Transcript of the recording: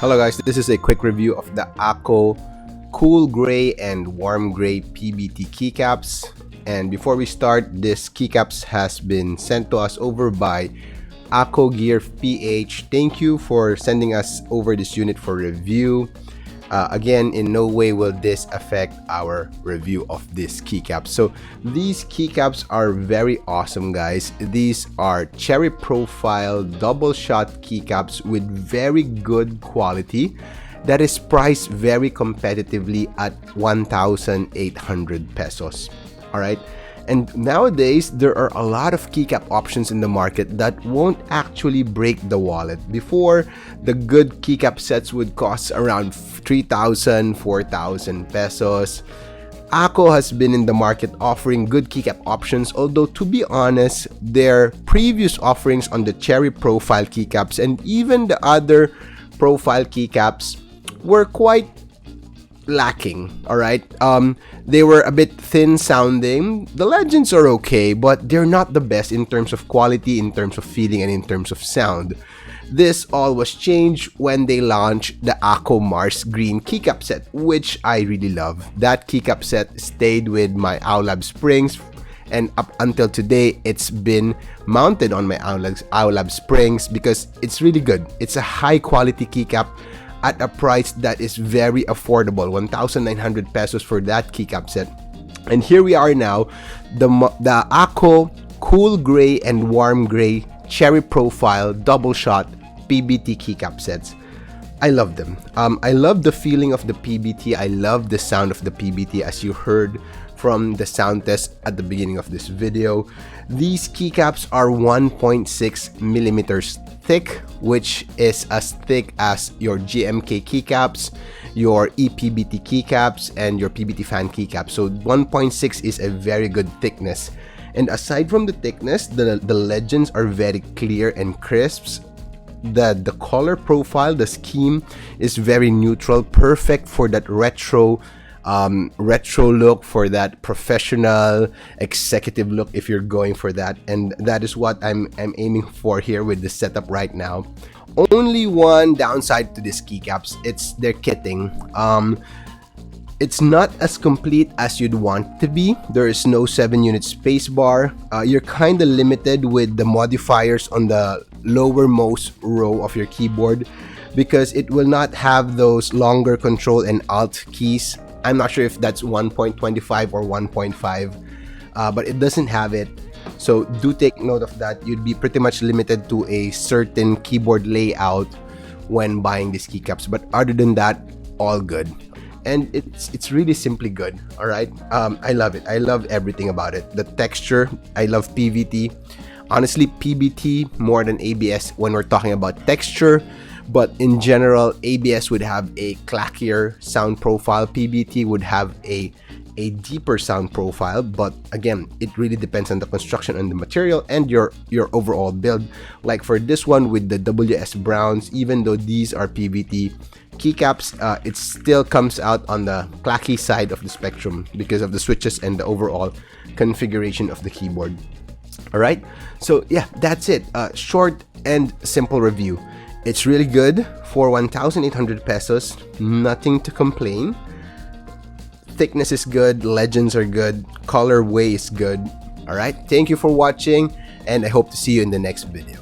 Hello guys, this is a quick review of the Akko Cool Gray and Warm Gray PBT keycaps. And before we start, this keycaps has been sent to us over by Akko Gear PH. Thank you for sending us over this unit for review. Again, in no way will this affect our review of this keycap. So these keycaps are very awesome, guys. These are cherry profile double shot keycaps with very good quality that is priced very competitively at 1,800 pesos. All right. And nowadays, there are a lot of keycap options in the market that won't actually break the wallet. Before, the good keycap sets would cost around 3,000, 4,000 pesos. Akko has been in the market offering good keycap options, although to be honest, their previous offerings on the cherry profile keycaps and even the other profile keycaps were quite lacking. All right, they were a bit thin sounding. The legends are okay, but they're not the best in terms of quality, in terms of feeling, and in terms of sound. This all was changed when they launched the Akko Mars Green keycap set, which I really love. That keycap set stayed with my Owlab Springs, and up until today, it's been mounted on my Owlab Springs because it's really good. It's a high quality keycap at a price that is very affordable, 1,900 pesos for that keycap set. And here we are now, the Akko Cool Gray and Warm Gray cherry profile double shot PBT keycap sets. I love them. I love the feeling of the PBT. I love the sound of the PBT, as you heard from the sound test at the beginning of this video. These keycaps are 1.6 millimeters thick, which is as thick as your GMK keycaps, your ePBT keycaps, and your PBT fan keycaps. So 1.6 is a very good thickness. And aside from the thickness, the legends are very clear and crisp. The color profile, the scheme is very neutral, perfect for that retro look, for that professional executive look if you're going for that. And that is what I'm aiming for here with the setup right now. Only one downside to these keycaps, it's their kitting. It's not as complete as you'd want it to be. There is no 7-unit spacebar. You're kind of limited with the modifiers on the lowermost row of your keyboard because it will not have those longer control and alt keys. I'm not sure if that's 1.25 or 1.5, but it doesn't have it. So do take note of that. You'd be pretty much limited to a certain keyboard layout when buying these keycaps. But other than that, all good. And it's really simply good. All right, I love it. I love everything about it. The texture, I love PVT. Honestly, PBT more than ABS when we're talking about texture. But in general, ABS would have a clackier sound profile. PBT would have a deeper sound profile. But again, it really depends on the construction and the material and your overall build. Like for this one with the WS Browns, even though these are PBT keycaps, it still comes out on the clacky side of the spectrum because of the switches and the overall configuration of the keyboard. All right, so yeah, that's it. Short and simple review. It's really good for 1,800 pesos. Nothing to complain. Thickness is good. Legends are good. Colorway is good. All right. Thank you for watching, and I hope to see you in the next video.